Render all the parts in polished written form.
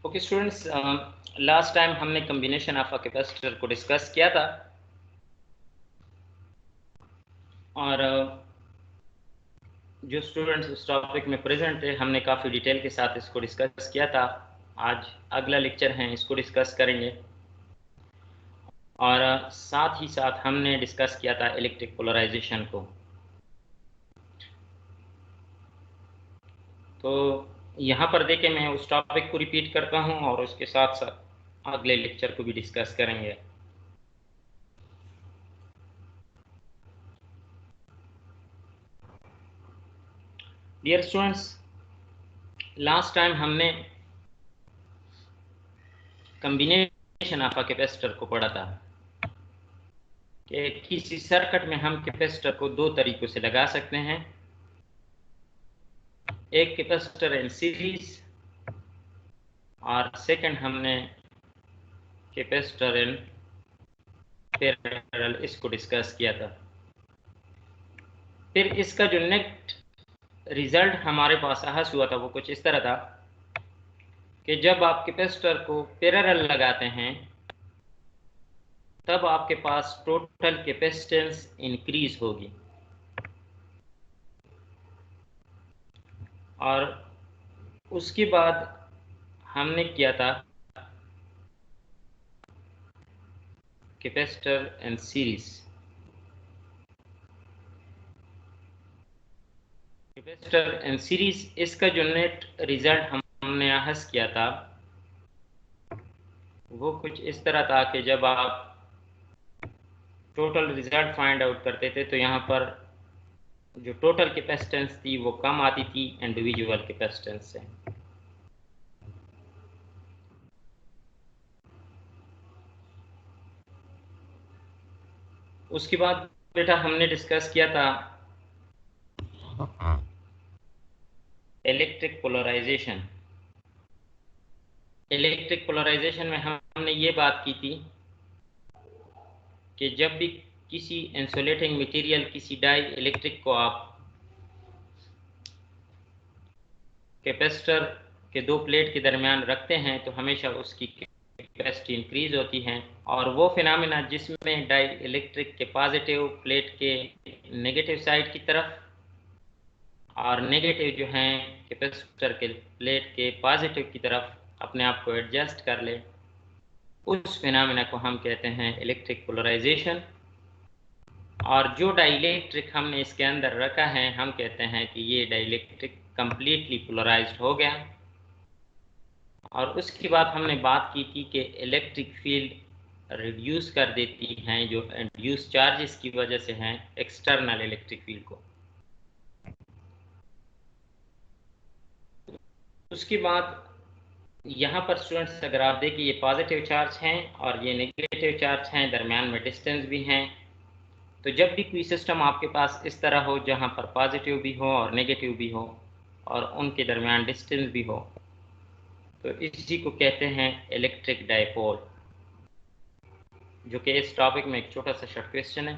Okay students, last time हमने combination of a capacitor को discuss किया था और जो स्टूडेंट्स उस टॉपिक में प्रेजेंट थे हमने काफ़ी डिटेल के साथ इसको डिस्कस किया था। आज अगला लेक्चर है, इसको डिस्कस करेंगे और साथ ही साथ हमने डिस्कस किया था इलेक्ट्रिक पोलराइजेशन को। तो यहाँ पर देखें, मैं उस टॉपिक को रिपीट करता हूँ और उसके साथ साथ अगले लेक्चर को भी डिस्कस करेंगे। डियर स्टूडेंट्स, लास्ट टाइम हमने कम्बिनेशन ऑफ अ कैपेसिटर को पढ़ा था कि किसी सर्किट में हम कैपेसिटर को दो तरीकों से लगा सकते हैं। एक कैपेसिटर इन सीरीज और सेकंड हमने कैपेसिटर इन पैरेलल, इसको डिस्कस किया था। फिर इसका जो नेट रिजल्ट हमारे पास हासिल हुआ था वो कुछ इस तरह था कि जब आप कैपेसिटर को पैरेलल लगाते हैं तब आपके पास टोटल कैपेसिटेंस इंक्रीज होगी और उसके बाद हमने किया था capacitor in series. Capacitor in series, इसका जो नेट रिजल्ट हमने हासिल किया था वो कुछ इस तरह था कि जब आप टोटल रिजल्ट फाइंड आउट करते थे तो यहाँ पर जो टोटल कैपेसिटेंस थी वो कम आती थी इंडिविजुअल कैपेसिटेंस से। उसके बाद बेटा हमने डिस्कस किया था इलेक्ट्रिक पोलराइजेशन। इलेक्ट्रिक पोलराइजेशन में हमने ये बात की थी कि जब भी किसी इंसुलेटिंग मटेरियल, किसी डाई इलेक्ट्रिक को आप कैपेसिटर के दो प्लेट के दरमियान रखते हैं तो हमेशा उसकी कैपेसिटी इंक्रीज होती है। और वो फिनोमेना जिसमें डाई इलेक्ट्रिक के पॉजिटिव प्लेट के नेगेटिव साइड की तरफ और नेगेटिव जो हैं कैपेसिटर के प्लेट के पॉजिटिव की तरफ अपने आप को एडजस्ट कर ले, उस फिनोमेना को हम कहते हैं इलेक्ट्रिक पोलराइजेशन। और जो डाइलेक्ट्रिक हमने इसके अंदर रखा है हम कहते हैं कि ये डाइलेक्ट्रिक कंप्लीटली पोलराइज्ड हो गया। और उसके बाद हमने बात की थी कि इलेक्ट्रिक फील्ड रिड्यूस कर देती हैं जो इंड्यूस चार्जेस की वजह से हैं एक्सटर्नल इलेक्ट्रिक फील्ड को। उसके बाद यहाँ पर स्टूडेंट्स अगर आप देखिए, ये पॉजिटिव चार्ज हैं और ये नेगेटिव चार्ज हैं, दरमियान में डिस्टेंस भी हैं। तो जब भी कोई सिस्टम आपके पास इस तरह हो जहाँ पर पॉजिटिव भी हो और नेगेटिव भी हो और उनके दरमियान डिस्टेंस भी हो, तो इसी को कहते हैं इलेक्ट्रिक डायपोल, जो कि इस टॉपिक में एक छोटा सा शॉर्ट क्वेश्चन है।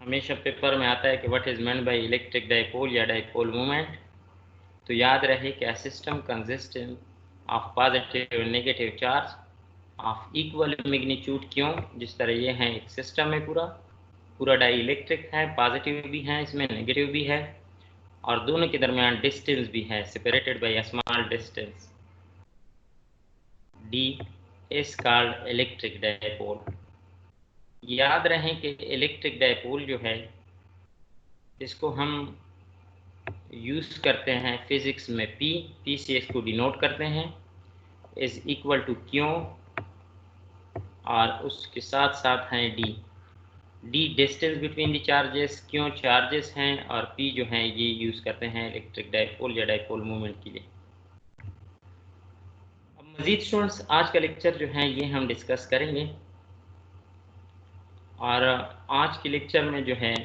हमेशा पेपर में आता है कि what is meant by electric dipole या डायपोल मोमेंट। तो याद रहे कि a system consisting of positive और negative charge of equal magnitude. क्यों? जिस तरह ये है एक सिस्टम है, पूरा डाई इलेक्ट्रिक है, पॉजिटिव भी है, इसमें नेगेटिव भी है और दोनों के दरमियान डिस्टेंस भी है, separated by a small distance, D is called electric dipole. याद रहें कि इलेक्ट्रिक डायपोल जो है इसको हम यूज़ करते हैं फिजिक्स में पी से इसको डिनोट करते हैं, इज इक्वल टू क्यू और उसके साथ साथ हैं D distance between the charges, क्यों चार्जेस हैं और पी जो हैं ये यूज़ करते हैं इलेक्ट्रिक डायपोल या डायपोल मूवमेंट के लिए। अब मज़ीद स्टूडेंट्स आज का लेक्चर जो है ये हम डिस्कस करेंगे और आज के लेक्चर में जो है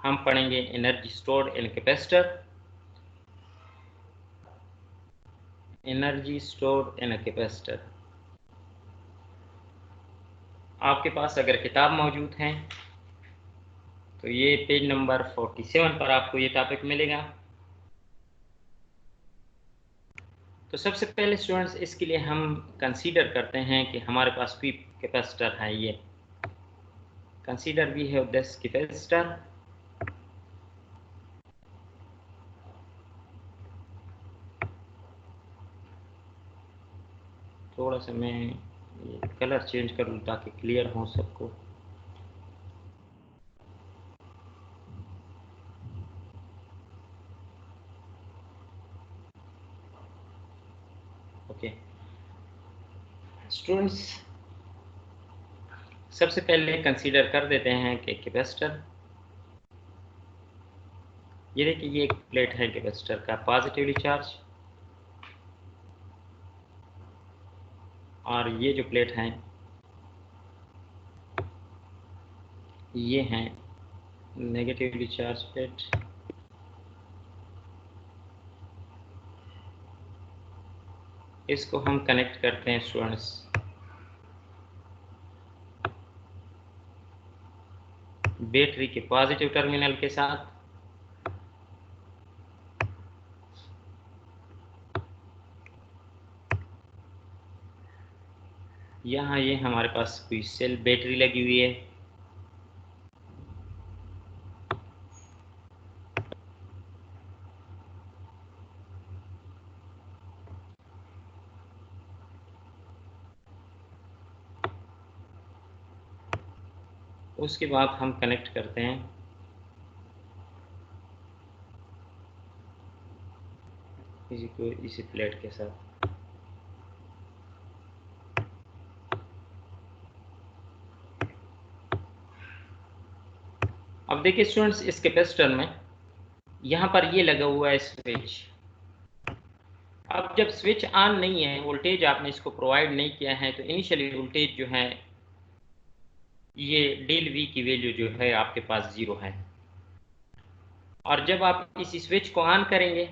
हम पढ़ेंगे energy stored in capacitor, energy stored in a capacitor. आपके पास अगर किताब मौजूद है तो ये पेज नंबर 47 पर आपको ये टॉपिक मिलेगा। तो सबसे पहले स्टूडेंट्स इसके लिए हम कंसीडर करते हैं कि हमारे पास कोई कैपेसिटर है। ये consider we have this capacitor. थोड़ा सा मैं ये कलर चेंज करूँ ताकि क्लियर हो सबको। ओके स्टूडेंट्स, सबसे पहले कंसीडर कर देते हैं कि कैपेसिटर, ये देखिए ये एक प्लेट है कैपेसिटर का पॉजिटिवली चार्ज, और ये जो प्लेट हैं ये हैं नेगेटिवली चार्ज प्लेट। इसको हम कनेक्ट करते हैं स्टूडेंट्स बैटरी के पॉजिटिव टर्मिनल के साथ। यहाँ ये हमारे पास कोई सेल बैटरी लगी हुई है। उसके बाद हम कनेक्ट करते हैं इसी प्लेट के साथ। अब देखिए स्टूडेंट्स इस कैपेसिटर में यहाँ पर ये लगा हुआ है स्विच। अब जब स्विच ऑन नहीं है, वोल्टेज आपने इसको प्रोवाइड नहीं किया है, तो इनिशियली वोल्टेज जो है ये डेल वी की वैल्यू जो है आपके पास 0 है। और जब आप इस स्विच को ऑन करेंगे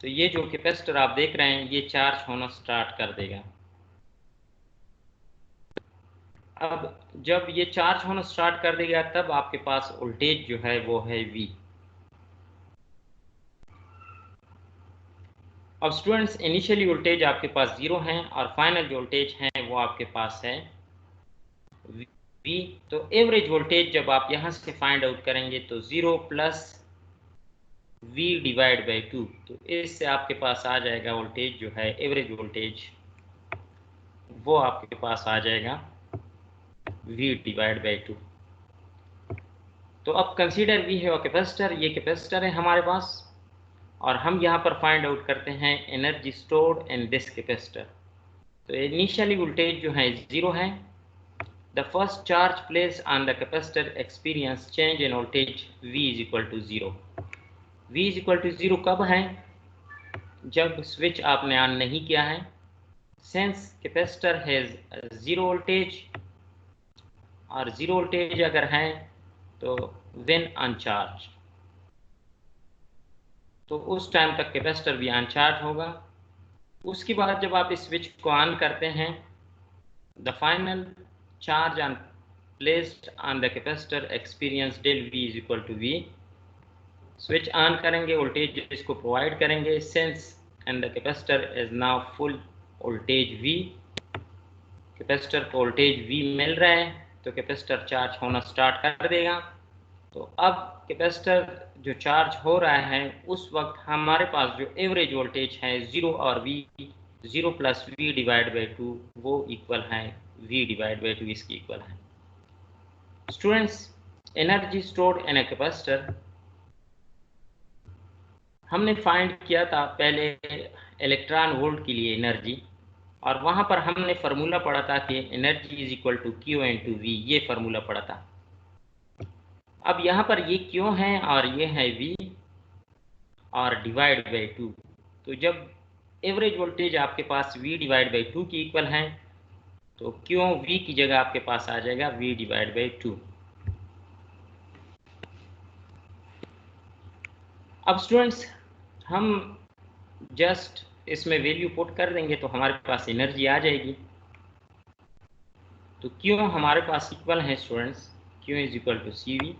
तो ये जो कैपेसिटर आप देख रहे हैं ये चार्ज होना स्टार्ट कर देगा। अब जब ये चार्ज होना स्टार्ट कर देगा तब आपके पास वोल्टेज जो है वो है V। अब स्टूडेंट्स इनिशियली वोल्टेज आपके पास 0 है और फाइनल जो वोल्टेज है वो आपके पास है V। तो एवरेज वोल्टेज जब आप यहाँ से फाइंड आउट करेंगे तो 0 प्लस V डिवाइड बाई 2, तो इससे आपके पास आ जाएगा वोल्टेज जो है एवरेज वोल्टेज वो आपके पास आ जाएगा V डिवाइड बाई 2। तो अब कंसीडर वी है कैपेसिटर, ये कैपेसिटर है हमारे पास और हम यहाँ पर फाइंड आउट करते हैं energy stored in this capacitor. तो इनिशियली वोल्टेज जो है 0 है। The first charge place on the capacitor experience change in voltage V is equal to 0। V is equal to 0 कब है? जब स्विच आपने ऑन नहीं किया है। सिंस कैपेसिटर हैज 0 वोल्टेज, और 0 वोल्टेज अगर है तो व्हेन अनचार्ज, तो उस टाइम तक कैपेसिटर भी अनचार्ज होगा। उसके बाद जब आप इस स्विच को ऑन करते हैं, the final charge on placed on the capacitor experience del V is equal to V। Switch on करेंगे, वोल्टेज इसको प्रोवाइड करेंगे sense and the capacitor is now full voltage V। Capacitor को voltage V मिल रहा है तो capacitor charge होना start कर देगा। तो अब कैपेसिटर जो चार्ज हो रहा है उस वक्त हमारे पास जो एवरेज वोल्टेज है 0 और V, 0 plus V divide by 2 वो इक्वल है V डिवाइड बाई 2, इसकी इक्वल है। Students energy stored in a capacitor हमने फाइंड किया था पहले इलेक्ट्रॉन वोल्ट के लिए एनर्जी, और वहाँ पर हमने फार्मूला पढ़ा था कि energy is equal to Q into V, ये फार्मूला पढ़ा था। अब यहाँ पर ये क्यों है और ये है V और डिवाइड बाई 2। तो जब एवरेज वोल्टेज आपके पास V डिवाइड बाई 2 की इक्वल है तो क्यों V की जगह आपके पास आ जाएगा V डिवाइड बाई 2। अब स्टूडेंट्स हम जस्ट इसमें वैल्यू पुट कर देंगे तो हमारे पास एनर्जी आ जाएगी। तो क्यों हमारे पास इक्वल है students, Q is equal to CV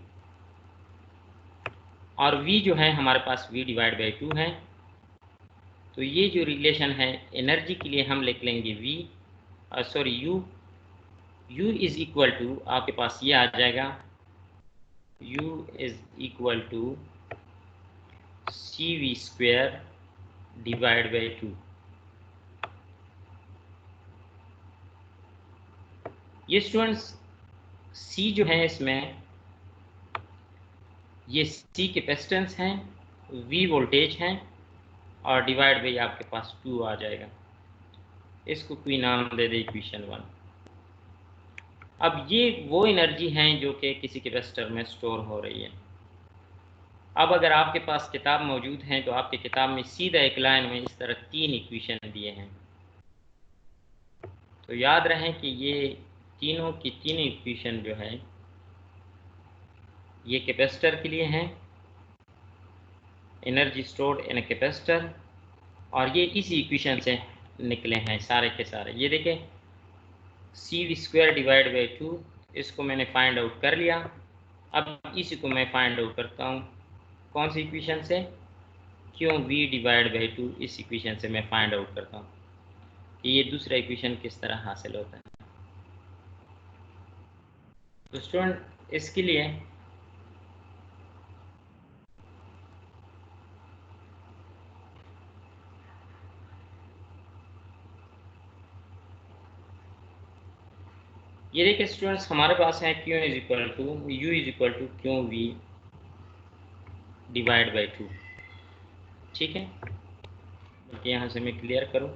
और V जो है हमारे पास V डिवाइड बाई 2 है। तो ये जो रिलेशन है एनर्जी के लिए हम लिख लेंगे U इज इक्वल टू आपके पास ये आ जाएगा, U is equal to CV square divide by 2। ये स्टूडेंट्स C जो है इसमें ये C कैपेसिटेंस हैं, V वोल्टेज हैं और डिवाइड बाई आपके पास 2 आ जाएगा। इसको कोई नाम दे दे इक्वेशन 1। अब ये वो एनर्जी हैं जो कि किसी कैपेसिटर में स्टोर हो रही है। अब अगर आपके पास किताब मौजूद है तो आपकी किताब में सीधा एक लाइन में इस तरह 3 इक्वेशन दिए हैं। तो याद रहे कि ये तीनों की तीन इक्वेशन जो है ये कैपेसिटर के लिए हैं, energy stored in a capacitor, और ये इसी इक्वेशन से निकले हैं सारे के सारे। ये देखें CV स्क्वायर डिवाइड बाई 2, इसको मैंने फाइंड आउट कर लिया। अब इसी को मैं फाइंड आउट करता हूँ कौन सी इक्वेशन से, QV डिवाइड बाई 2, इस इक्वेशन से मैं फाइंड आउट करता हूँ कि ये दूसरा इक्वेशन किस तरह हासिल होता है। तो स्टूडेंट इसके लिए ये देखिए स्टूडेंट्स हमारे पास है Q is equal to U is equal to QV divide by 2। ठीक है, बल्कि यहाँ से मैं क्लियर करूँ,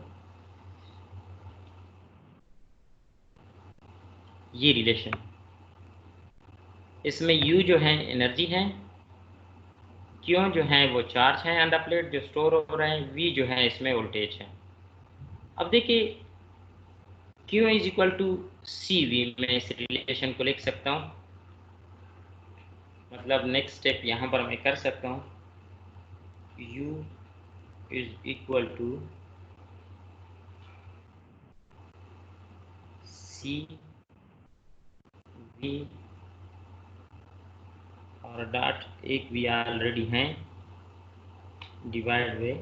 ये रिलेशन इसमें U जो है एनर्जी है, Q जो है वो चार्ज है ऑन द प्लेट जो स्टोर हो रहा है, V जो है इसमें वोल्टेज है। अब देखिए Q is equal to CV, मैं इस रिलेशन को लिख सकता हूँ, मतलब नेक्स्ट स्टेप यहाँ पर मैं कर सकता हूँ, U is equal to CV और डॉट एक भी ऑलरेडी हैं डिवाइड बाई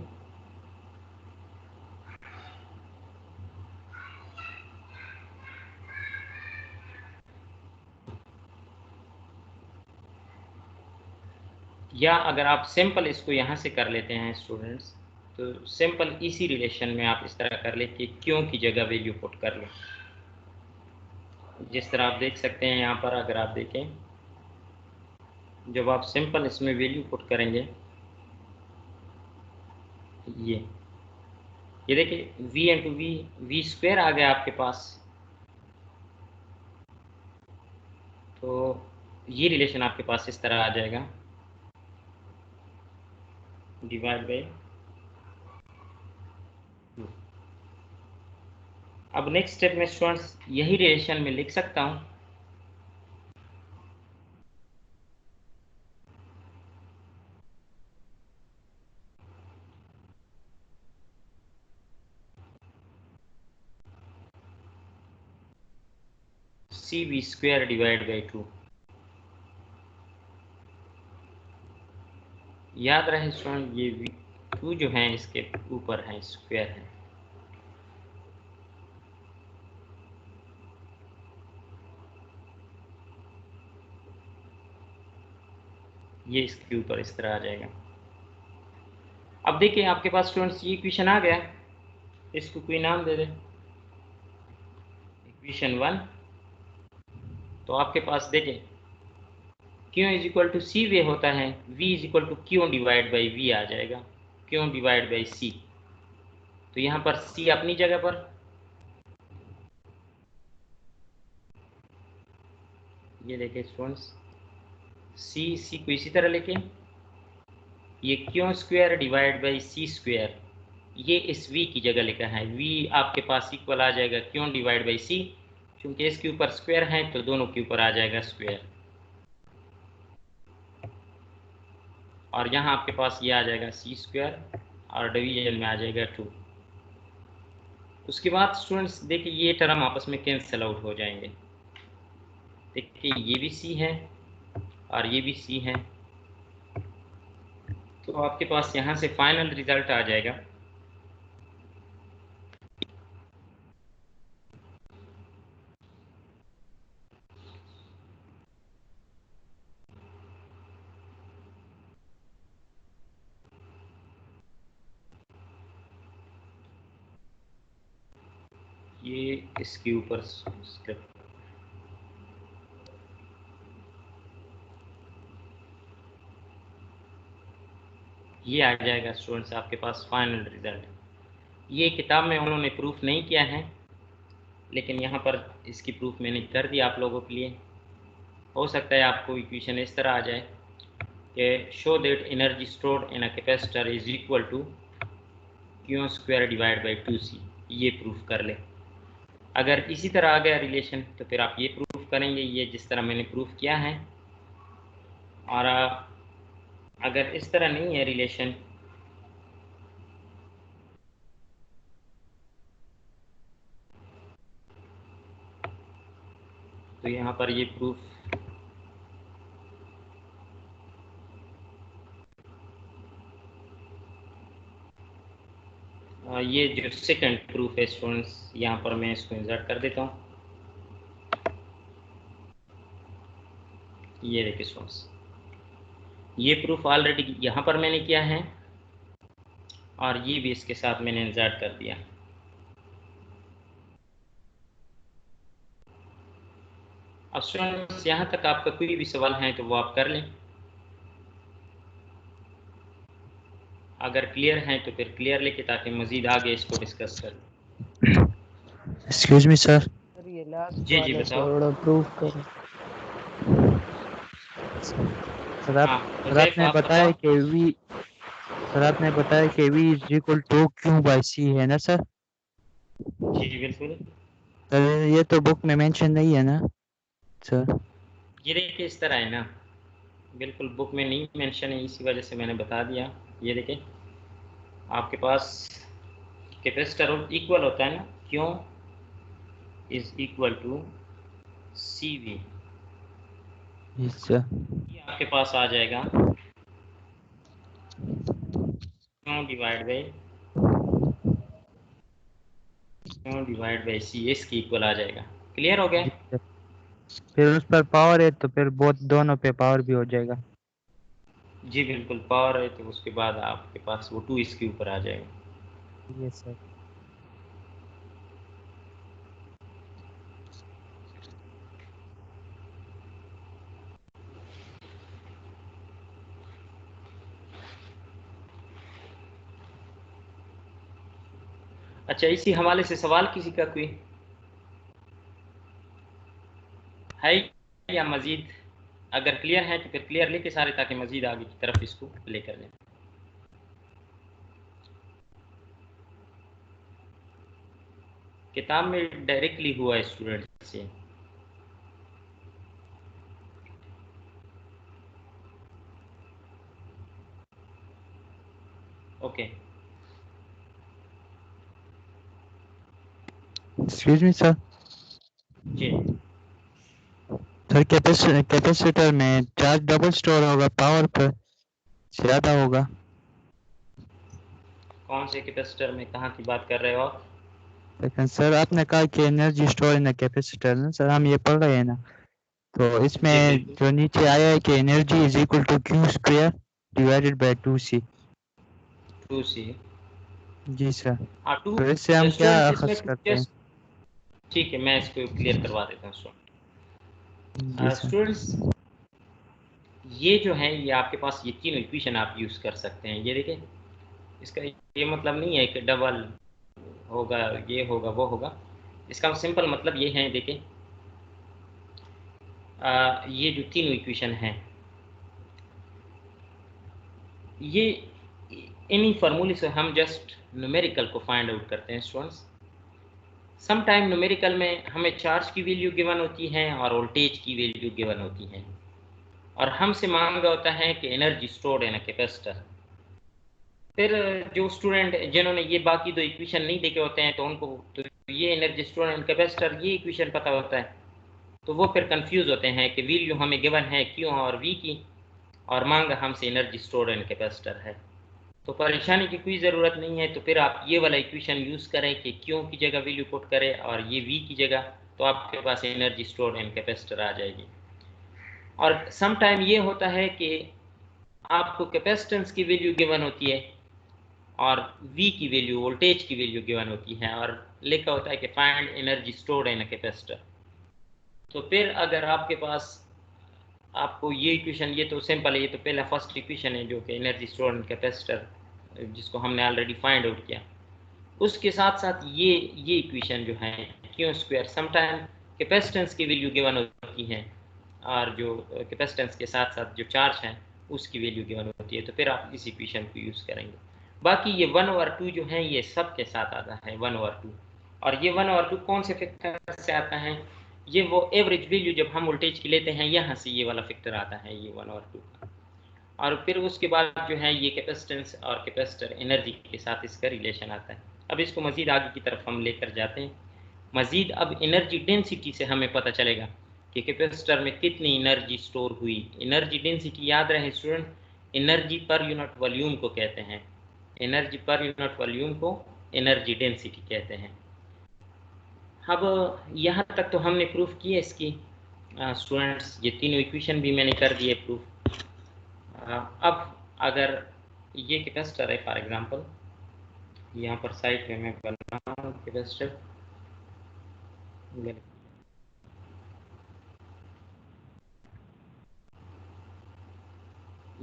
या अगर आप सिंपल इसको यहाँ से कर लेते हैं स्टूडेंट्स, तो सिंपल इसी रिलेशन में आप इस तरह कर ले कि क्यों की जगह वैल्यू पुट कर लें। जिस तरह आप देख सकते हैं यहाँ पर, अगर आप देखें जब आप सिंपल इसमें वैल्यू पुट करेंगे, ये देखिए V इंटू वी स्क्वायर आ गया आपके पास। तो ये रिलेशन आपके पास इस तरह आ जाएगा डिवाइड बाई 2। अब नेक्स्ट स्टेप में स्टूडेंट्स यही रिलेशन में लिख सकता हूँ, CV स्क्वायर डिवाइड बाई 2। याद रहे स्टूडेंट ये 2 जो है इसके ऊपर है स्क्वायर है। ये इसके ऊपर इस तरह आ जाएगा। अब देखिए आपके पास स्टूडेंट्स ये इक्वेशन आ गया, इसको कोई नाम दे दे इक्वेशन 1। तो आपके पास देखें Q is equal to C V होता है, V is equal to Q divide by V आ जाएगा, Q डिवाइड बाई C। तो यहाँ पर C अपनी जगह पर, ये देखें स्टूडेंट्स C को इसी तरह लेके ये Q square divide by C square, ये इस V की जगह लिखा है। V आपके पास इक्वल आ जाएगा Q डिवाइड बाई C, क्योंकि इसके ऊपर स्क्वायर है तो दोनों के ऊपर आ जाएगा स्क्वायर, और यहाँ आपके पास ये आ जाएगा C स्क्वायर और डिवीजन में आ जाएगा 2। उसके बाद स्टूडेंट्स देखिए ये टर्म आपस में कैंसिल आउट हो जाएंगे। देखिए ये भी C है और ये भी C है, तो आपके पास यहाँ से फाइनल रिजल्ट आ जाएगा ये इसके ऊपर स्क्रिप्ट ये आ जाएगा स्टूडेंट्स आपके पास फाइनल रिजल्ट। ये किताब में उन्होंने प्रूफ नहीं किया है, लेकिन यहाँ पर इसकी प्रूफ मैंने कर दिया आप लोगों के लिए। हो सकता है आपको इक्वेशन इस तरह आ जाए कि show that energy stored in a capacitor is equal to Q square divide by 2c। ये प्रूफ कर ले। अगर इसी तरह आ गया रिलेशन तो फिर आप ये प्रूफ करेंगे, ये जिस तरह मैंने प्रूफ किया है। और अगर इस तरह नहीं है रिलेशन तो यहाँ पर ये प्रूफ ये जो सेकंड प्रूफ है स्टूडेंट्स, यहाँ पर मैं इसको इंसर्ट कर देता हूँ। ये देखिए स्टूडेंट्स, ये प्रूफ ऑलरेडी यहाँ पर मैंने किया है और ये भी इसके साथ मैंने इंसर्ट कर दिया। अब स्टूडेंट्स यहाँ तक आपका कोई भी सवाल है तो वो आप कर लें। अगर क्लियर है तो फिर क्लियर लेके, ताकि मजीद आगे इसको डिस्कस कर। एक्सक्यूज मी सर, ये लास्ट जी जी बताओ। थोड़ा प्रूफ करें। सर आपने बताया बताओ। कि वी सर आपने बताया कि v is equal to Q by C है ना सर? जी बिल्कुल। सर ये तो बुक में मेंशन नहीं है ना सर? ये देखिए इस तरह है ना, बिल्कुल बुक में नहीं मेंशन है, इसी वजह से मैंने बता दिया। ये देखिए आपके पास कैपेसिटर इक्वल होता है ना, Q is equal to C V. ये आपके पास आ जाएगा क्यों डिवाइड बाई सी, इसकी इक्वल आ जाएगा। क्लियर हो गया? जी सर। फिर उस पर पावर है तो फिर बहुत दोनों पे पावर भी हो जाएगा। जी बिल्कुल, पावर है तो उसके बाद आपके पास वो 2 इसके ऊपर आ जाएगा। Yes sir. अच्छा, इसी हवाले से सवाल किसी का कोई है या मजीद? अगर क्लियर है तो फिर क्लियर लेके सारे, ताकि मजीद आगे की तरफ इसको लेकर जाए। किताब में डायरेक्टली हुआ है स्टूडेंट से। ओके। Excuse me sir. जी सर कैपेसिटर में चार्ज डबल स्टोर होगा, पावर पर ज्यादा होगा। कौन से कैपेसिटर में कहाँ की बात कर रहे हो आप? लेकिन सर आपने कहा कि एनर्जी स्टोर इन कैपेसिटर ना सर, हम ये पढ़ रहे हैं ना, तो जी इसमें बिल्कुल। जो नीचे आया है कि energy is equal to Q square divided by 2c। 2c। जी सर। हाँ 2। तो इससे हम क्या स्टूडेंट्स इसमें अखज़ करते हैं? ठीक है, मैं इसको क्लियर करवा देता हूँ जी स्टूडेंट। सर। स्टूडेंट्स ये जो है, ये आपके पास ये तीनों इक्वेशन आप यूज़ कर सकते हैं। ये देखें, इसका ये मतलब नहीं है कि डबल होगा, ये होगा, वो होगा। इसका सिंपल मतलब ये है, देखें ये जो तीनों इक्वेशन हैं, ये इन्हीं फार्मूले से हम जस्ट न्यूमेरिकल को फाइंड आउट करते हैं स्टूडेंट्स। सम टाइम न्यूमेरिकल में हमें चार्ज की वैल्यू गिवन होती है और वोल्टेज की वैल्यू गिवन होती है, और हमसे मांगा होता है कि energy stored in a capacitor. फिर जो स्टूडेंट जिन्होंने ये बाकी दो इक्वेशन नहीं देखे होते हैं, तो उनको तो ये एनर्जी स्टोर्ड इन कैपेसिटर ये इक्वेशन पता होता है, तो वो फिर कंफ्यूज होते हैं कि वैल्यू हमें गिवन है क्यों और वी की, और मांगा हमसे एनर्जी स्टोर्ड इन कैपेसिटर है। तो परेशानी की कोई ज़रूरत नहीं है। तो फिर आप ये वाला इक्वेशन यूज़ करें कि क्यों की जगह वैल्यू पुट करें और ये वी की जगह, तो आपके पास एनर्जी स्टोर्ड इन कैपेसिटर आ जाएगी। और सम टाइम ये होता है कि आपको कैपेसिटेंस की वैल्यू गिवन होती है और वी की वैल्यू, वोल्टेज की वैल्यू गिवन होती है, और लिखा होता है कि find energy stored in a capacitor. तो फिर अगर आपके पास आपको ये इक्वेशन, ये तो सिंपल है, ये तो पहला फर्स्ट इक्वेशन है जो कि एनर्जी स्टोर्ड इन कैपेसिटर, जिसको हमने ऑलरेडी फाइंड आउट किया। उसके साथ साथ ये इक्वेशन जो है क्यू स्क्वायर, समटाइम कैपेसिटेंस की वैल्यू गिवन होती है और जो कैपेसिटेंस के साथ साथ जो चार्ज है उसकी वैल्यू गिवन होती है, तो फिर आप इस इक्वेशन को यूज़ करेंगे। बाकी ये 1/2 जो है ये सब के साथ आता है 1/2, और ये 1/2 कौन से फैक्टर से आता है, ये वो एवरेज वैल्यू जब हम वोल्टेज की लेते हैं यहाँ से ये वाला फैक्टर आता है, ये 1/2 का। और फिर उसके बाद जो है ये कैपेसिटेंस और कैपेसिटर एनर्जी के साथ इसका रिलेशन आता है। अब इसको मज़ीद आगे की तरफ हम लेकर जाते हैं। मज़ीद अब एनर्जी डेंसिटी से हमें पता चलेगा कि कैपेसिटर में कितनी एनर्जी स्टोर हुई। एनर्जी डेंसिटी याद रहे student, energy per unit volume को कहते हैं, एनर्जी पर यूनिट वॉल्यूम को एनर्जी डेंसिटी कहते हैं। अब यहाँ तक तो हमने प्रूफ किया इसकी स्टूडेंट्स, ये तीनों इक्वेशन भी मैंने कर दिए प्रूफ। अब अगर ये कैपेसिटर है फॉर एग्जांपल, यहाँ पर साइड पे मैं बना कैपेसिटर,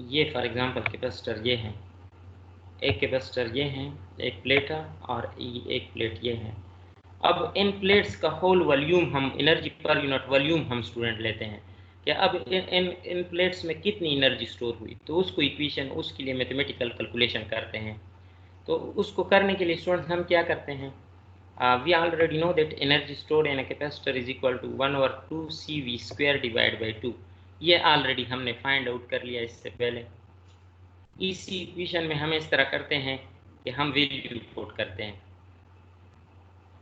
ये फॉर एग्जांपल कैपेसिटर ये है, एक कैपेसिटर ये है, एक प्लेट है और एक प्लेट ये है। अब इन प्लेट्स का होल वॉल्यूम हम एनर्जी पर यूनिट वॉल्यूम हम स्टूडेंट लेते हैं कि अब इन प्लेट्स में कितनी एनर्जी स्टोर हुई, तो उसको इक्वेशन, उसके लिए मैथमेटिकल कैलकुलेशन करते हैं। तो उसको करने के लिए स्टूडेंट्स हम क्या करते हैं, we already know that energy stored in a capacitor is equal to 1/2 CV² divide by 2। ये ऑलरेडी हमने फाइंड आउट कर लिया इससे पहले। इसी इक्वेशन में हम इस तरह करते हैं कि हम वैल्यू पुट करते हैं,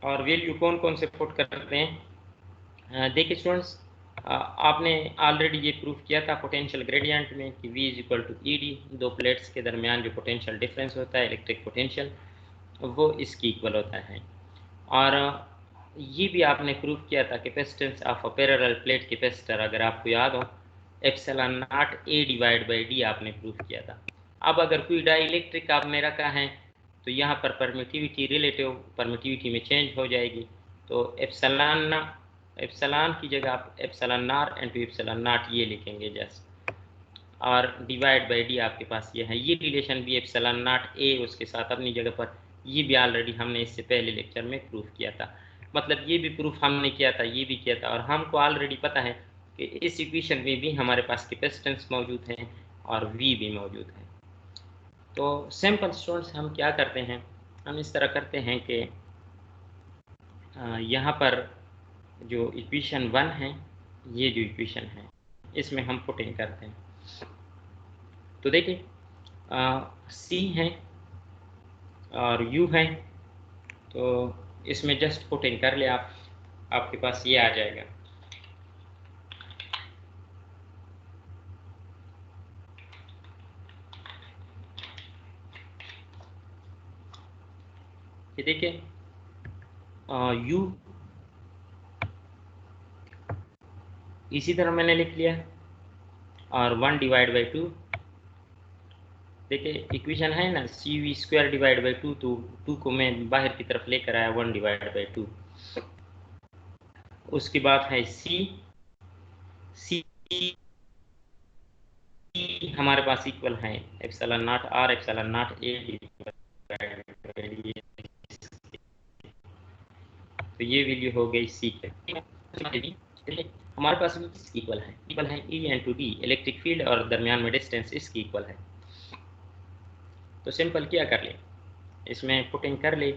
और वैल्यू कौन कौन से पुट करते हैं। देखिए स्टूडेंट्स, आपने ऑलरेडी ये प्रूफ किया था पोटेंशियल ग्रेडियंट में कि V is equal to ED, दो प्लेट्स के दरमियान जो पोटेंशियल डिफरेंस होता है इलेक्ट्रिक पोटेंशियल, वो इसकी इक्वल होता है। और ये भी आपने प्रूफ किया था capacitance of a parallel plate capacitor, अगर आपको याद हो epsilon not A divide by D आपने प्रूफ किया था। अब अगर कोई डाई इलेक्ट्रिक आपने रखा है तो यहाँ पर परमिटिविटी, रिलेटिव परमिटिविटी में चेंज हो जाएगी, तो एप्सिलॉन की जगह आप epsilon not into epsilon not ये लिखेंगे जस्ट, और डिवाइड बाई डी आपके पास ये है। ये रिलेशन भी एप्सिलॉन नॉट ए उसके साथ अपनी जगह पर, ये भी ऑलरेडी हमने इससे पहले लेक्चर में प्रूफ किया था। मतलब ये भी प्रूफ हमने किया था, ये भी किया था, और हमको ऑलरेडी पता है कि इस इक्वेशन में भी हमारे पास कैपेसिटेंस मौजूद है और वी भी मौजूद है। तो सिंपल स्टूडेंट्स हम क्या करते हैं, हम इस तरह करते हैं कि यहाँ पर जो इक्वेशन 1 है, ये जो इक्वेशन है इसमें हम पुटिंग करते हैं। तो देखिए C है और U है, तो इसमें जस्ट पुटिंग कर ले आप, आपके पास ये आ जाएगा। ये देखिए U इसी तरह मैंने लिख लिया, और 1 डिवाइड बाई 2, देखिए इक्वेशन है ना CV² डिवाइड बाई 2, तो 2 को मैं बाहर की तरफ लेकर आया 1 डिवाइड बाई 2। उसके बाद है C हमारे पास इक्वल है epsilon not R epsilon not A divide by D, तो ये वैल्यू हो गई C के। हमारे पास भी किसकी इक्वल है E into D, electric field और दरमियान में डिस्टेंस इसकी इक्वल है। तो सिंपल क्या कर ले, इसमें पुटिंग कर ले।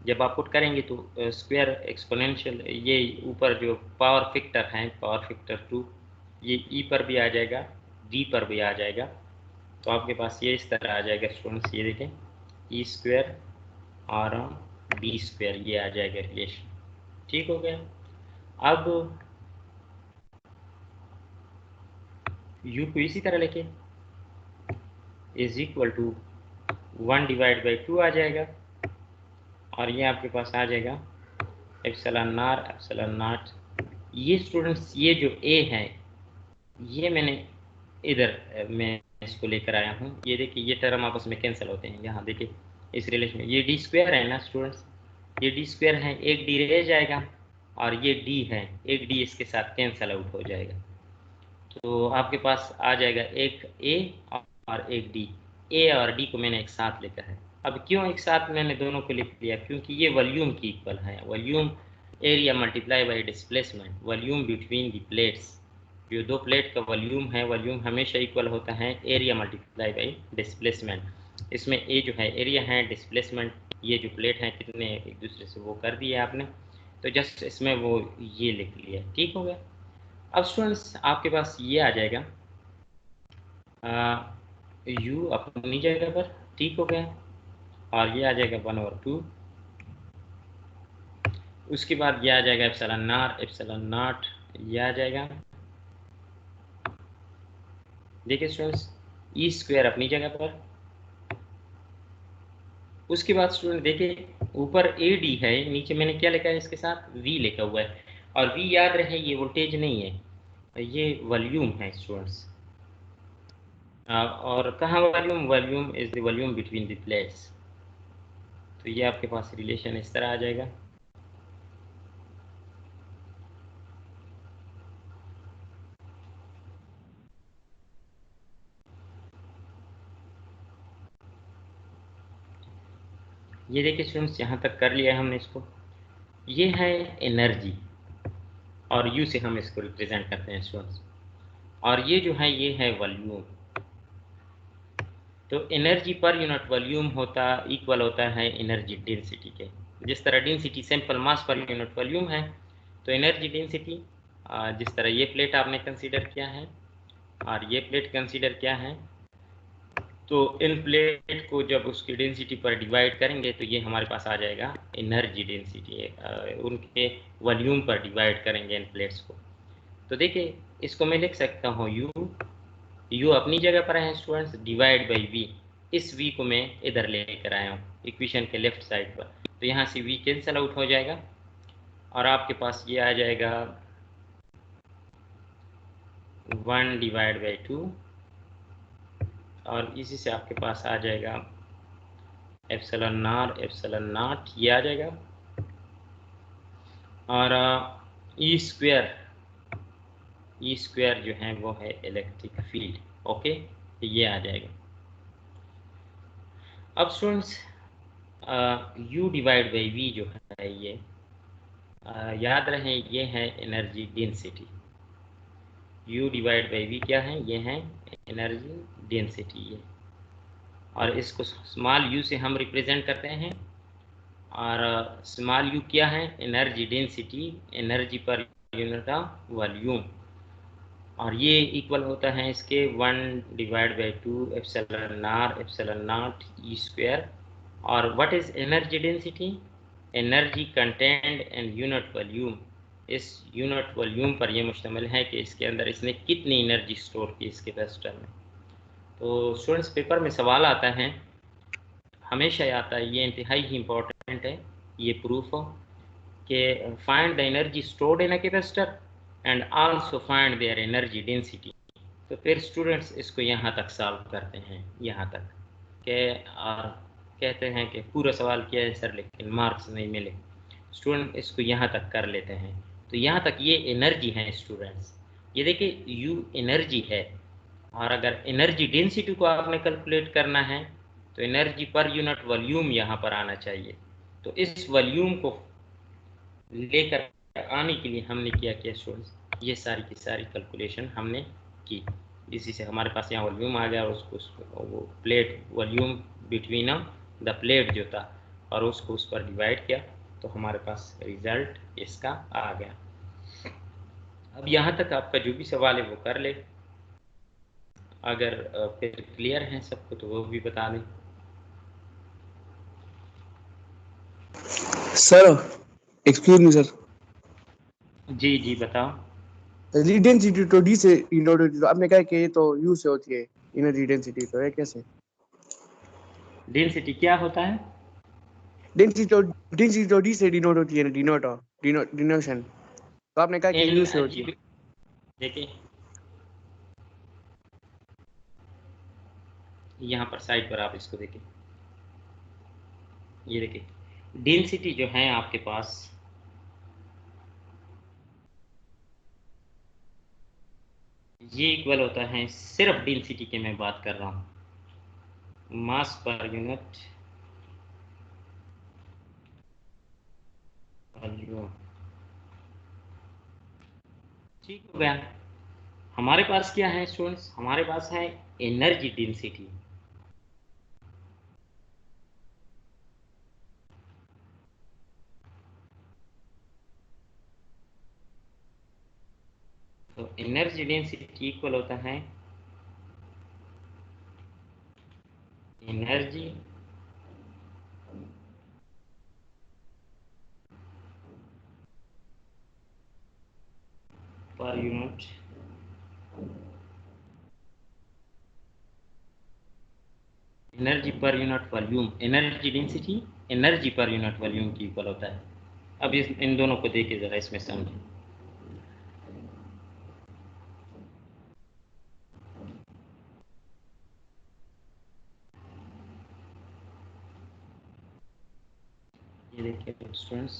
जब आप पुट करेंगे तो स्क्वायर एक्सपोनेंशियल, ये ऊपर जो पावर फैक्टर है, पावर फैक्टर 2, ये E पर भी आ जाएगा, D पर भी आ जाएगा, तो आपके पास ये इस तरह आ जाएगा स्टूडेंट्स। ये देखें E² और B², ये आ जाएगा रिलेशन। ठीक हो गया। अब U को इसी तरह लेके is equal to 1 divide by 2 आ जाएगा, और ये आपके पास आ जाएगा एप्सिलॉन नॉट। ये स्टूडेंट्स ये जो A है ये मैंने इधर मैं इसको लेकर आया हूँ। ये देखिए ये टर्म आपस में कैंसिल होते हैं, यहाँ देखिए इस रिलेशन में ये D² है ना स्टूडेंट्स, ये डी स्क्वायर है, एक डी रह जाएगा और ये डी है, एक डी इसके साथ कैंसल आउट हो जाएगा। तो आपके पास आ जाएगा एक ए और एक डी। ए और डी को मैंने एक साथ लिखा है। अब क्यों एक साथ मैंने दोनों को लिख लिया? क्योंकि ये वॉल्यूम की इक्वल है। Volume area multiply by displacement, volume between the plates. जो दो प्लेट का वॉल्यूम है, वॉल्यूम हमेशा इक्वल होता है एरिया मल्टीप्लाई बाय डिस्प्लेसमेंट। इसमें ए जो है एरिया है, डिस्प्लेसमेंट ये जो प्लेट हैं कितने एक दूसरे से वो कर दिया आपने, तो जस्ट इसमें वो ये लिख लिया, ठीक हो गया। अब स्टूडेंट्स आपके पास ये आ जाएगा u अपनी जगह पर, ठीक हो गया, और ये आ जाएगा 1/2। उसके बाद ये आ जाएगा एप्सिलॉन नॉट, ये आ जाएगा। देखिए स्टूडेंट्स, ई स्क्वायर अपनी जगह पर। उसके बाद स्टूडेंट देखिए ऊपर ए डी है, नीचे मैंने क्या लिखा है इसके साथ, वी लिखा हुआ है। और वी याद रहे ये वोल्टेज नहीं है, ये वॉल्यूम है स्टूडेंट्स। और कहाँ volume? Volume is the volume between the plates. तो ये आपके पास रिलेशन इस तरह आ जाएगा। ये देखिए स्टूडेंट्स, यहाँ तक कर लिया है हमने इसको। ये है एनर्जी और यू से हम इसको रिप्रेजेंट करते हैं स्टूडेंट्स। और ये जो है ये है वॉल्यूम। तो energy per unit volume equal होता है एनर्जी डेंसिटी के। जिस तरह डेंसिटी सिंपल मास पर यूनिट वॉल्यूम है, तो एनर्जी डेंसिटी जिस तरह ये प्लेट आपने कंसीडर किया है और ये प्लेट कंसीडर किया है, तो इन प्लेट को जब उसकी डेंसिटी पर डिवाइड करेंगे तो ये हमारे पास आ जाएगा एनर्जी डेंसिटी। उनके वॉल्यूम पर डिवाइड करेंगे इन प्लेट्स को। तो देखिए इसको मैं लिख सकता हूँ यू अपनी जगह पर है स्टूडेंट्स, डिवाइड बाई वी। इस वी को मैं इधर लेकर आया हूँ इक्वेशन के लेफ्ट साइड पर, तो यहाँ से वी कैंसल आउट हो जाएगा और आपके पास ये आ जाएगा 1/2, और इसी से आपके पास आ जाएगा एप्सिलॉन नॉट ये आ जाएगा। और ई स्क्वायर जो है वो है इलेक्ट्रिक फील्ड। ओके, तो ये आ जाएगा। अब students u divide by V जो है ये याद रहे ये है energy density. u divide by V क्या है? ये है एनर्जी डेंसिटी ये। और इसको स्मॉल u से हम रिप्रेजेंट करते हैं। और स्मॉल u क्या है? Energy density, energy per unit of volume. और ये इक्वल होता है इसके 1/2 एप्सिलॉन नॉट ई स्क्वायर। और what is energy density? Energy content and unit volume. इस यूनिट वॉल्यूम पर यह मुश्तमिल है कि इसके अंदर इसने कितनी एनर्जी स्टोर की इस कैपेसिटर में। तो स्टूडेंट्स पेपर में सवाल आता है, हमेशा आता है, ये इंतहाई ही इम्पोर्टेंट है ये प्रूफ कि find the energy stored in a capacitor and also find their energy density. तो फिर स्टूडेंट्स इसको यहाँ तक सॉल्व करते हैं, यहाँ तक के और कहते हैं कि पूरा सवाल किया है सर लेकिन मार्क्स नहीं मिले। स्टूडेंट इसको यहाँ तक कर लेते हैं। तो यहाँ तक ये एनर्जी है स्टूडेंट्स। ये देखिए यू एनर्जी है, और अगर एनर्जी डेंसिटी को आपने कैलकुलेट करना है तो एनर्जी पर यूनिट वॉल्यूम यहाँ पर आना चाहिए। तो इस वॉल्यूम को लेकर आने के लिए हमने क्या किया स्टूडेंट्स, ये सारी की सारी कैलकुलेशन हमने की। इसी से हमारे पास यहाँ वॉल्यूम आ गया और उसको वो plate volume between the plate जो था और उसको उस पर डिवाइड किया, तो हमारे पास रिजल्ट इसका आ गया। अब यहाँ तक आपका जो भी सवाल है वो कर ले, अगर फिर क्लियर है सबको तो वो भी बता दें। सर एक्सक्यूज मी सर, जी जी बताओ। लीड डेंसिटी तो डी से डिनोट होती है, तो आपने कहा कि ये तो यू से होती है एनर्जी डेंसिटी, तो है कैसे? डेंसिटी क्या होता है? डेंसिटी तो डी से डिनोट होती है, डिनोशन, तो आपने कहा कि यू से होती है। देखिए यहाँ पर साइड पर आप इसको देखिए, ये देखिए डेंसिटी जो है आपके पास, ये इक्वल होता है, सिर्फ डेंसिटी की मैं बात कर रहा हूँ, मास पर यूनिट वॉल्यूम। ठीक हो गया। हमारे पास क्या है स्टूडेंट्स, हमारे पास है एनर्जी डेंसिटी। तो एनर्जी डेंसिटी इक्वल होता है energy per unit energy per unit volume. Energy density energy per unit volume की इक्वल होता है। अब इन दोनों को देखिए जरा, इसमें समझें। ये देखिए स्टूडेंट्स,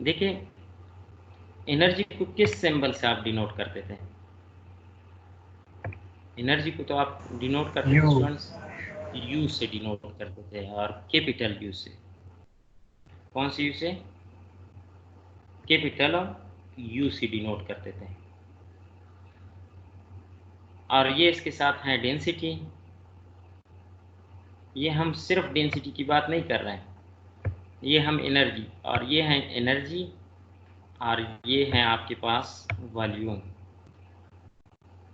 देखिए एनर्जी को किस सिंबल से आप डिनोट करते थे? एनर्जी को तो आप डिनोट करते थे स्टूडेंट्स, यू से डिनोट करते थे, और कैपिटल यू से। कौन सी यू से? कैपिटल और यू से डिनोट करते थे। और ये इसके साथ है डेंसिटी। ये हम सिर्फ डेंसिटी की बात नहीं कर रहे हैं, ये हम एनर्जी, और ये है एनर्जी, और ये है आपके पास वॉल्यूम।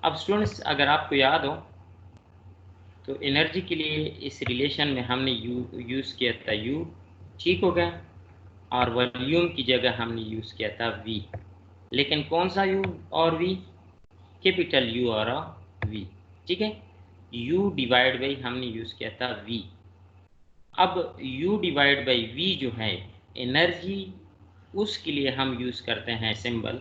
अब स्टूडेंट्स अगर आपको याद हो तो एनर्जी के लिए इस रिलेशन में हमने यू यूज़ किया था यू, ठीक हो गया, और वॉल्यूम की जगह हमने यूज़ किया था वी। लेकिन कौन सा यू और वी? कैपिटल यू और वी, ठीक है। u डिवाइड बाई हमने यूज़ किया था v। अब u डिवाइड बाई v जो है एनर्जी, उसके लिए हम यूज़ करते हैं सिंबल,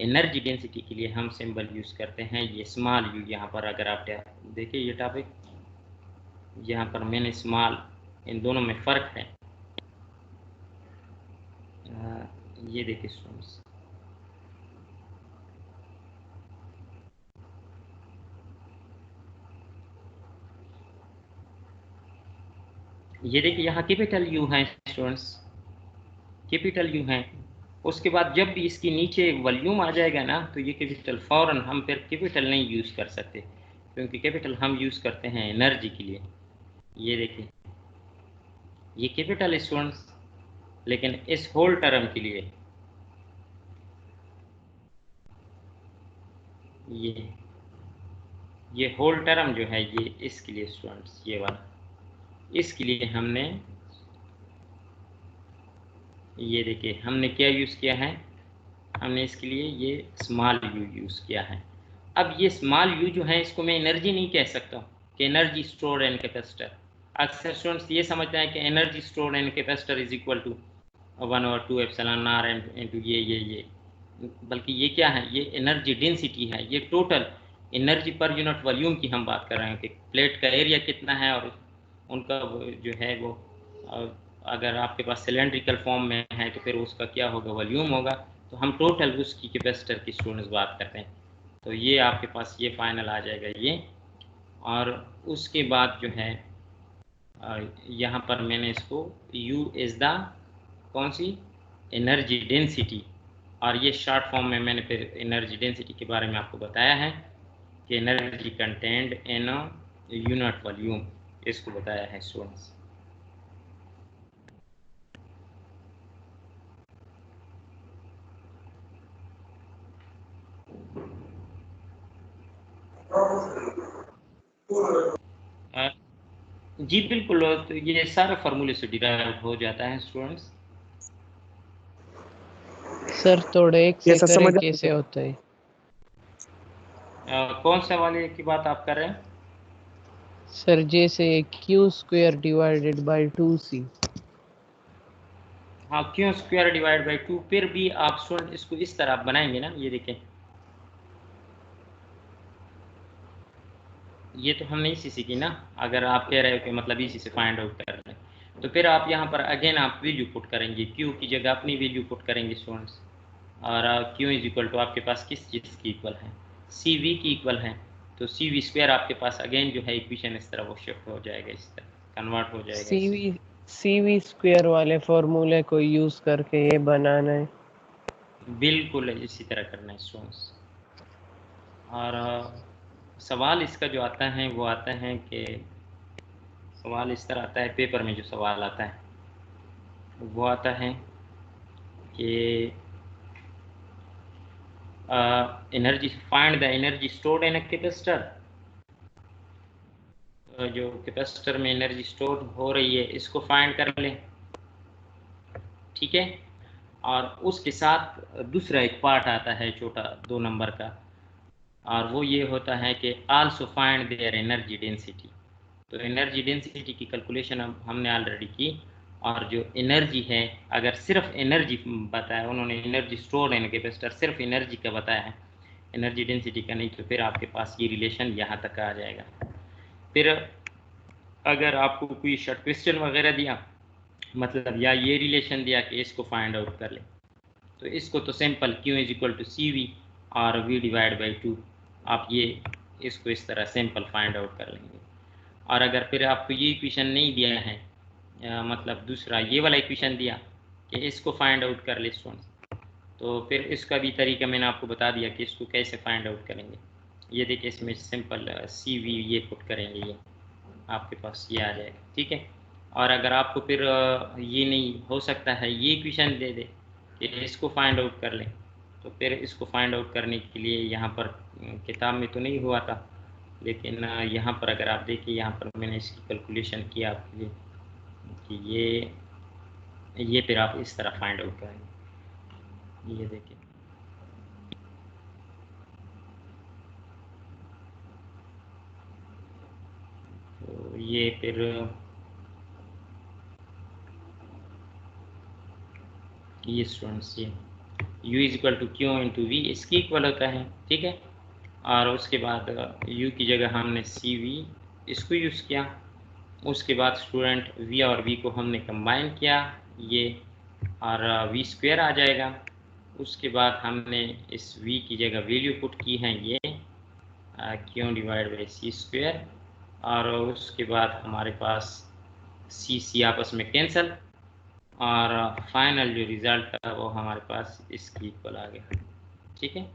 एनर्जी डेंसिटी के लिए हम सिंबल यूज़ करते हैं ये स्मॉल u। यहाँ पर अगर आप देखिए ये टॉपिक, यहाँ पर मैंने स्मॉल, इन दोनों में फ़र्क है। ये देखिए स्टूडेंट्स, ये देखिए यहाँ कैपिटल U है स्टूडेंट्स, कैपिटल U है। उसके बाद जब भी इसके नीचे वॉल्यूम आ जाएगा ना, तो ये कैपिटल फ़ौरन हम फिर कैपिटल नहीं यूज़ कर सकते, क्योंकि कैपिटल हम यूज़ करते हैं एनर्जी के लिए। ये देखिए ये कैपिटल स्टूडेंट्स, लेकिन इस होल टर्म के लिए ये होल टर्म जो है ये इसके लिए स्टूडेंट्स, ये वाला, इसके लिए हमने, ये देखिए हमने क्या यूज़ किया है, हमने इसके लिए ये स्मॉल यू यूज़ किया है। अब ये स्मॉल यू जो है इसको मैं एनर्जी नहीं कह सकता कि एनर्जी स्टोर्ड इन कैपेसिटर। अक्सर स्टूडेंट्स ये समझते हैं कि energy stored in capacitor is equal to 1/2 epsilon R into ये, बल्कि ये क्या है, ये एनर्जी डेंसिटी है, ये total energy per unit volume की हम बात कर रहे हैं कि प्लेट का एरिया कितना है, और उनका जो है वो, अगर आपके पास सिलेंड्रिकल फॉर्म में है तो फिर उसका क्या होगा, वॉल्यूम होगा। तो हम टोटल उसकी कैपेसिटर की स्टूडेंट्स बात करते हैं। तो ये आपके पास ये फाइनल आ जाएगा ये। और उसके बाद जो है यहाँ पर मैंने इसको U इज़ द कौन सी, एनर्जी डेंसिटी, और ये शॉर्ट फॉर्म में मैंने फिर एनर्जी डेंसिटी के बारे में आपको बताया है कि energy content in unit volume, इसको बताया है स्टूडेंट्स। जी बिल्कुल, तो ये सारे फार्मूले से डिराइव हो जाता है स्टूडेंट्स। सर थोड़ा एक ये से सब करें समझ कैसे होता है? कौन से वाले की बात आप कर रहे हैं? सर जैसे q² डिवाइडेड बाई 2c। हाँ, क्यों स्क्वायर डिवाइड बाई 2, फिर भी आप स्टूडेंट इसको इस तरह बनाएंगे ना, ये देखें, ये तो हमने इसी से की ना। अगर आप कह रहे हो कि मतलब इसी से फाइंड आउट कर लें, तो फिर आप यहाँ पर अगेन आप वैल्यू पुट करेंगे, क्यू की जगह अपनी वैल्यू पुट करेंगे स्टूडेंट्स। और क्यू इज इक्वल टू आपके पास किस चीज़ की इक्वल है, सी वी की इक्वल है। तो सी वी स्क्वायर आपके पास अगेन जो है इक्वेशन इस तरह वो शिफ्ट हो जाएगा, इस तरह कन्वर्ट हो जाएगा इससे। CV स्क्वायर वाले फॉर्मूले को यूज करके ये बनाना है। बिल्कुल इसी तरह करना है स्टूडेंट्स। और सवाल इसका जो आता है वो आता है कि सवाल इस तरह आता है, पेपर में जो सवाल आता है वो आता है कि energy, find the energy stored in a capacitor. जो कैपेसिटर में एनर्जी स्टोर हो रही है इसको फाइंड कर लें, ठीक है। और उसके साथ दूसरा एक पार्ट आता है छोटा 2 नंबर का, और वो ये होता है कि also find their energy density. तो एनर्जी डेंसिटी की कैलकुलेशन हमने ऑलरेडी की, और जो एनर्जी है, अगर सिर्फ एनर्जी बताया उन्होंने, एनर्जी स्टोर इन कैपेसिटर, सिर्फ एनर्जी का बताया है, एनर्जी डेंसिटी का नहीं, तो फिर आपके पास ये रिलेशन यहाँ तक आ जाएगा। फिर अगर आपको कोई शॉर्ट क्वेश्चन वगैरह दिया, मतलब या ये रिलेशन दिया कि इसको फाइंड आउट कर ले, तो इसको तो simple Q is equal to C V और वी डिवाइड बाई 2, आप ये इसको इस तरह सिंपल फाइंड आउट कर लेंगे। और अगर फिर आपको ये इक्वेशन नहीं दिया है, मतलब दूसरा ये वाला इक्वेशन दिया कि इसको फाइंड आउट कर ले स्टूडेंट्स, तो फिर इसका भी तरीका मैंने आपको बता दिया कि इसको कैसे फाइंड आउट करेंगे। ये देखिए इसमें सिंपल सी वी ये पुट करेंगे, ये आपके पास ये आ जाएगा, ठीक है। और अगर आपको फिर ये नहीं हो सकता है, ये इक्वेशन दे दे कि इसको फाइंड आउट कर लें, तो फिर इसको फाइंड आउट करने के लिए यहाँ पर किताब में तो नहीं हुआ था, लेकिन यहाँ पर अगर आप देखिए, यहाँ पर मैंने इसकी कैलकुलेशन किया आपके लिए कि ये फिर आप इस तरह फाइंड आउट करेंगे। ये देखिए, तो ये फिर ये स्टूडेंट्स, ये u is equal to Q into V इसकी इक्वल होता है, ठीक है। और उसके बाद u की जगह हमने सी वी इसको यूज़ किया। उसके बाद स्टूडेंट v और v को हमने कंबाइन किया, ये, और v स्क्वायर आ जाएगा। उसके बाद हमने इस v की जगह वैल्यू पुट की है, ये Q divide by C square, और उसके बाद हमारे पास सी आपस में कैंसिल, और फाइनल जो रिज़ल्ट था वो हमारे पास इसकी इक्वल आ गया, ठीक है।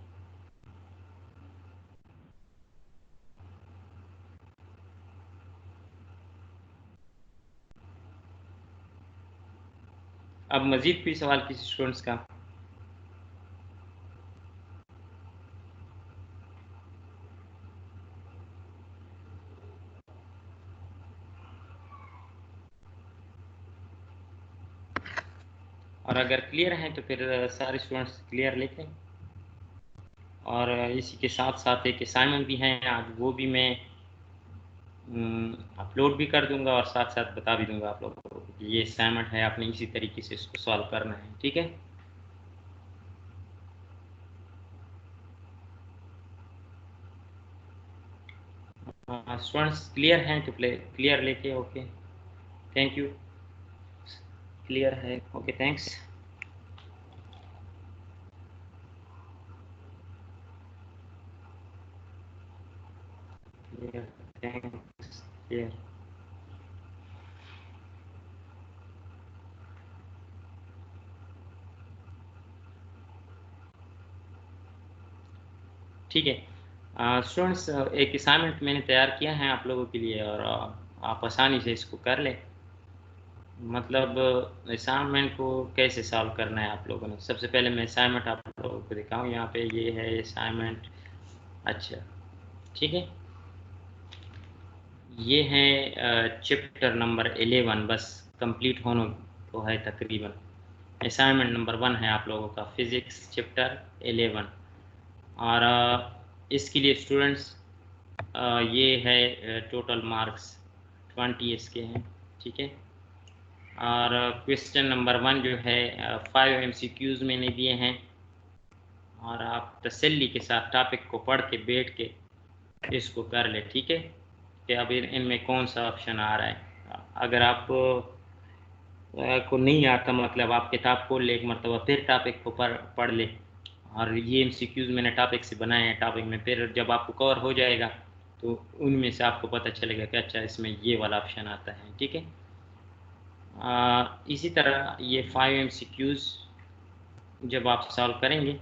अब मज़ीद कोई सवाल किसी स्टूडेंट्स का? और अगर क्लियर हैं तो फिर सारे स्टूडेंट्स क्लियर लेते हैं। और इसी के साथ साथ एक असाइनमेंट भी है आज, वो भी मैं अपलोड भी कर दूंगा, और साथ साथ बता भी दूंगा आप लोगों को कि ये असाइनमेंट है, आपने इसी तरीके से इसको सॉल्व करना है, ठीक है। स्टूडेंट्स क्लियर हैं तो क्लियर लेके ओके, थैंक यू। क्लियर है, okay, thanks. Clear, thanks, clear. ठीक है स्टूडेंट्स, एक असाइनमेंट मैंने तैयार किया है आप लोगों के लिए, और आप आसानी से इसको कर लें। मतलब असाइनमेंट को कैसे सॉल्व करना है आप लोगों ने, सबसे पहले मैं असाइनमेंट आप लोगों को दिखाऊं। यहाँ पे ये है असाइनमेंट, अच्छा, ठीक है। ये है चैप्टर नंबर 11, बस कंप्लीट होने को है तकरीबन। असाइनमेंट नंबर 1 है आप लोगों का, फिज़िक्स चैप्टर 11। और इसके लिए स्टूडेंट्स ये है टोटल मार्क्स 20 इसके हैं, ठीक है। और क्वेश्चन नंबर 1 जो है 5 MCQs मैंने दिए हैं, और आप तसल्ली के साथ टॉपिक को पढ़ के बैठ के इसको कर ले, ठीक है। कि अब इनमें कौन सा ऑप्शन आ रहा है। अगर आप को नहीं आता, मतलब आप किताब खोल ले एक मरतबा, फिर टॉपिक को पढ़ ले, और ये MCQs मैंने टॉपिक से बनाए हैं, टॉपिक में फिर जब आपको कवर हो जाएगा तो उनमें से आपको पता चलेगा कि अच्छा इसमें ये वाला ऑप्शन आता है। ठीक है, इसी तरह ये 5 MCQs जब आप सॉल्व करेंगे,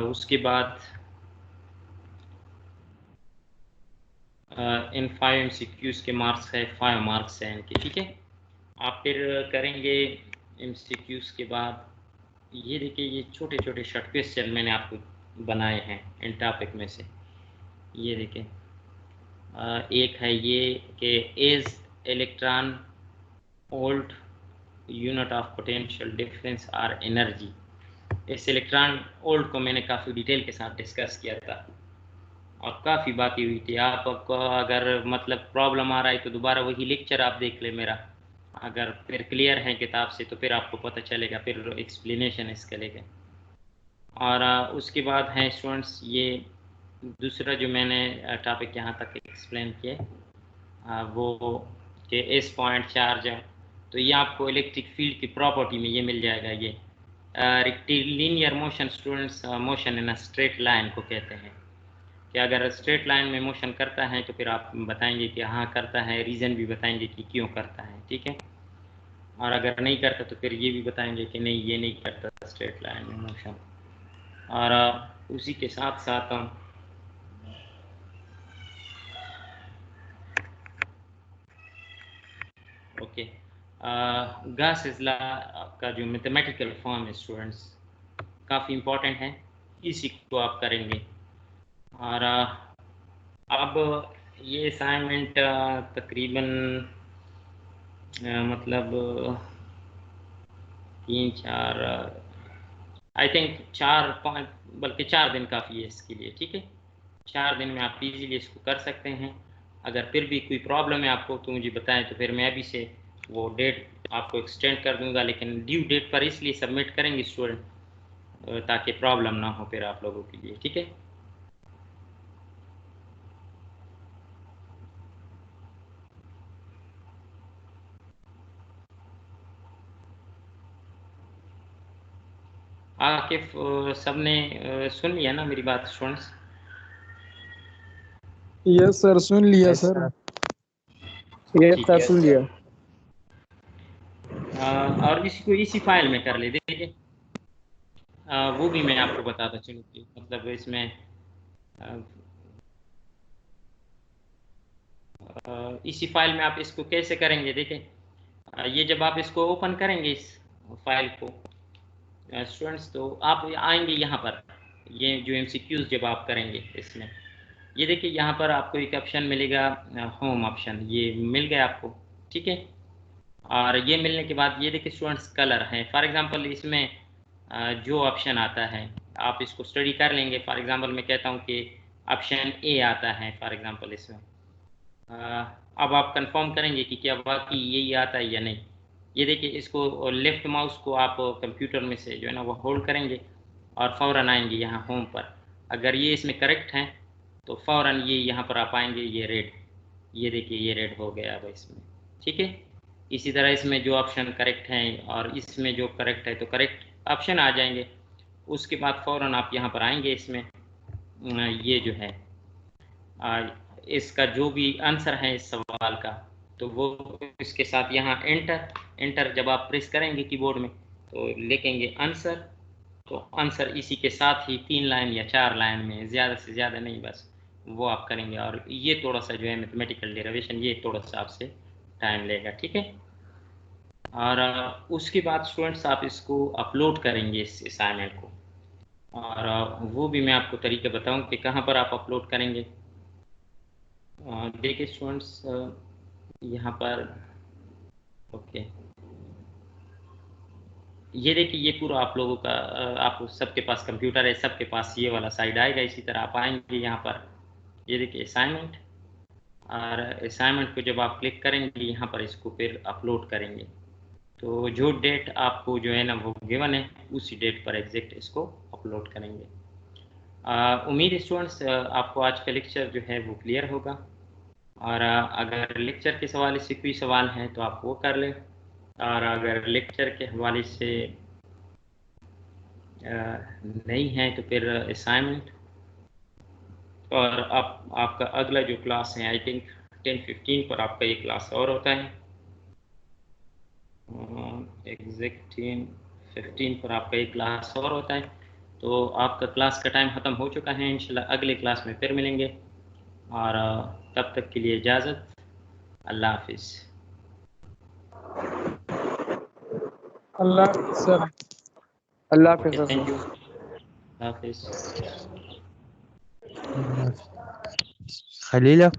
उसके बाद इन 5 MCQs के मार्क्स है 5 मार्क्स हैं इनके। ठीक है, आप फिर करेंगे MCQs के बाद, ये देखिए ये छोटे छोटे शॉर्ट क्वेश्चन मैंने आपको बनाए हैं इन टॉपिक में से। ये देखिए एक है ये कि is electron old unit of potential difference और एनर्जी। इस इलेक्ट्रॉन ओल्ड को मैंने काफ़ी डिटेल के साथ डिस्कस किया था और काफ़ी बातें हुई थी। आपको अगर मतलब प्रॉब्लम आ रहा है तो दोबारा वही लेक्चर आप देख ले मेरा, अगर फिर क्लियर है किताब से तो फिर आपको पता चलेगा, फिर एक्सप्लेनेशन इसके लेके। और उसके बाद हैं स्टूडेंट्स ये दूसरा जो मैंने टॉपिक यहाँ तक एक्सप्लेन किया वो कि एस पॉइंट चार्ज है, तो ये आपको इलेक्ट्रिक फील्ड की प्रॉपर्टी में ये मिल जाएगा। ये rectilinear motion students, motion in a straight line को कहते हैं, कि अगर स्ट्रेट लाइन में मोशन करता है तो फिर आप बताएंगे कि हाँ करता है, रीज़न भी बताएंगे कि क्यों करता है। ठीक है, और अगर नहीं करता तो फिर ये भी बताएंगे कि नहीं ये नहीं करता स्ट्रेट लाइन में मोशन। और उसी के साथ साथ हम ओके गॉस लॉ का जो मैथमेटिकल फॉर्म है स्टूडेंट्स काफ़ी इम्पोर्टेंट है, इसी को आप करेंगे। और अब ये असाइनमेंट तकरीबन मतलब 3-4 आई थिंक 4-5 बल्कि 4 दिन काफ़ी है इसके लिए। ठीक है, 4 दिन में आप इजीली इसको कर सकते हैं। अगर फिर भी कोई प्रॉब्लम है आपको तो मुझे बताएं, तो फिर मैं अभी से वो डेट आपको एक्सटेंड कर दूंगा, लेकिन ड्यू डेट पर इसलिए सबमिट करेंगे स्टूडेंट ताकि प्रॉब्लम ना हो फिर आप लोगों के लिए। ठीक है, आकिफ सबने सुन लिया ना मेरी बात स्टूडेंट्स? यस सर, सुन लिया सर। ये ठीक सर है, सुन लिया। और इसको इसी फाइल में कर ले। देखिए वो भी मैं आपको बताता चलूँ कि मतलब इसमें इसी फाइल में आप इसको कैसे करेंगे। देखिए ये जब आप इसको ओपन करेंगे इस फाइल को स्टूडेंट्स, तो आप आएंगे यहाँ पर, ये जो MCQs जब आप करेंगे इसमें, ये देखिए यहाँ पर आपको एक ऑप्शन मिलेगा होम ऑप्शन, ये मिल गया आपको। ठीक है, और ये मिलने के बाद ये देखिए स्टूडेंट्स कलर हैं। फॉर एग्जांपल इसमें जो ऑप्शन आता है आप इसको स्टडी कर लेंगे। फॉर एग्जांपल मैं कहता हूँ कि ऑप्शन ए आता है फॉर एग्जांपल इसमें, अब आप कंफर्म करेंगे कि क्या वाकई यही आता है या नहीं। ये देखिए इसको लेफ्ट माउस को आप कंप्यूटर में से जो है ना वो होल्ड करेंगे और फ़ौरन आएंगे यहाँ होम पर। अगर ये इसमें करेक्ट हैं तो फ़ौरन ये यहाँ पर आप आएंगे, ये रेड, ये देखिए ये रेड हो गया अब इसमें। ठीक है, इसी तरह इसमें जो ऑप्शन करेक्ट हैं और इसमें जो करेक्ट है तो करेक्ट ऑप्शन आ जाएंगे। उसके बाद फ़ौरन आप यहाँ पर आएंगे इसमें, ये जो है इसका जो भी आंसर है इस सवाल का, तो वो इसके साथ यहाँ एंटर जब आप प्रेस करेंगे कीबोर्ड में तो लिखेंगे आंसर। तो आंसर इसी के साथ ही 3 लाइन या 4 लाइन में, ज़्यादा से ज़्यादा नहीं, बस वो आप करेंगे। और ये थोड़ा सा जो है मैथमेटिकल डेरिवेशन ये थोड़ा सा आपसे टाइम लेगा। ठीक है, और उसके बाद स्टूडेंट्स आप इसको अपलोड करेंगे इस असाइनमेंट को, और वो भी मैं आपको तरीके बताऊं कि कहाँ पर आप अपलोड करेंगे। देखिए स्टूडेंट्स यहाँ पर ओके, ये देखिए ये पूरा आप लोगों का आप सबके पास कंप्यूटर है, सबके पास ये वाला साइड आएगा। इसी तरह आप आएंगे यहाँ पर, ये देखिए असाइनमेंट, और असाइनमेंट को जब आप क्लिक करेंगे यहाँ पर इसको फिर अपलोड करेंगे, तो जो डेट आपको जो है ना वो गिवन है उसी डेट पर एग्जैक्ट इसको अपलोड करेंगे। उम्मीद है स्टूडेंट्स आपको आज का लेक्चर जो है वो क्लियर होगा। और अगर लेक्चर के हवाले से कोई सवाल हैं तो आप वो कर लें, और अगर लेक्चर के हवाले से नहीं है तो फिर असाइनमेंट। और आपका अगला जो क्लास है आई थिंक 10-15 पर आपका ये क्लास और होता है, एग्जैक्ट 10-15 पर आपका ये क्लास और होता है। तो आपका क्लास का टाइम ख़त्म हो चुका है, इंशाल्लाह अगले क्लास में फिर मिलेंगे, और तब तक के लिए इजाज़त, अल्लाह हाफिज़। अल्लाह सर। अल्लाह हाफिज़ थैंक सर। यू, अल्लाह हाफिज़। खलीला